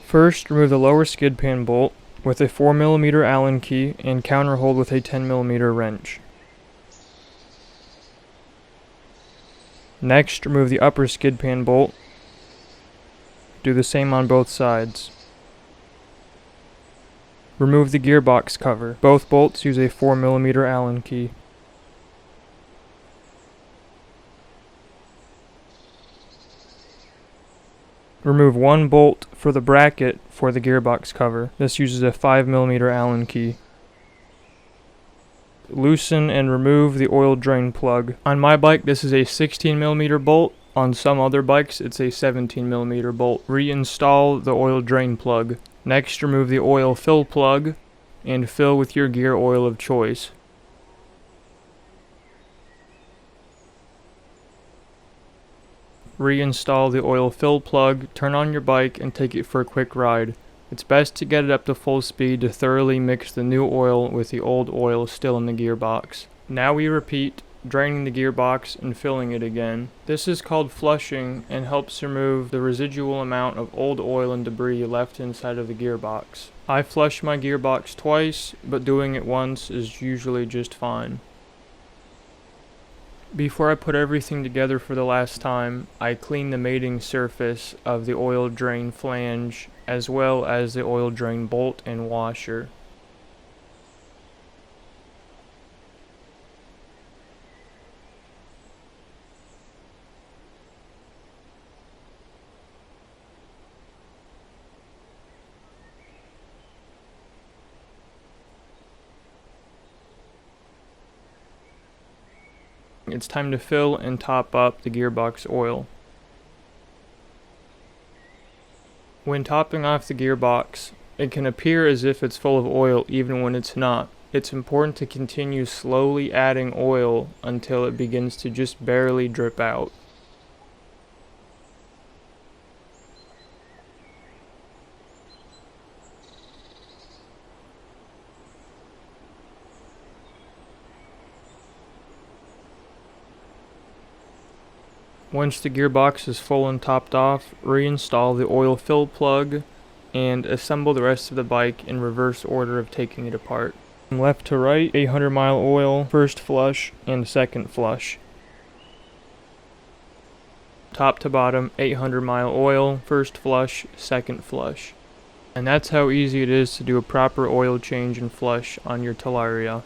First, remove the lower skid pan bolt with a 4mm Allen key and counterhold with a 10mm wrench. Next, remove the upper skid pan bolt. Do the same on both sides. Remove the gearbox cover. Both bolts use a 4mm Allen key. Remove one bolt for the bracket for the gearbox cover. This uses a 5mm Allen key. Loosen and remove the oil drain plug. On my bike, this is a 16mm bolt. On some other bikes, it's a 17mm bolt. Reinstall the oil drain plug. Next, remove the oil fill plug and fill with your gear oil of choice. Reinstall the oil fill plug, turn on your bike, and take it for a quick ride. It's best to get it up to full speed to thoroughly mix the new oil with the old oil still in the gearbox. Now we repeat, draining the gearbox and filling it again. This is called flushing and helps remove the residual amount of old oil and debris left inside of the gearbox. I flush my gearbox twice, but doing it once is usually just fine. Before I put everything together for the last time, I clean the mating surface of the oil drain flange as well as the oil drain bolt and washer. It's time to fill and top up the gearbox oil. When topping off the gearbox, it can appear as if it's full of oil even when it's not. It's important to continue slowly adding oil until it begins to just barely drip out. Once the gearbox is full and topped off, reinstall the oil fill plug and assemble the rest of the bike in reverse order of taking it apart. From left to right, 800 mile oil, first flush and second flush. Top to bottom, 800 mile oil, first flush, second flush. And that's how easy it is to do a proper oil change and flush on your Talaria.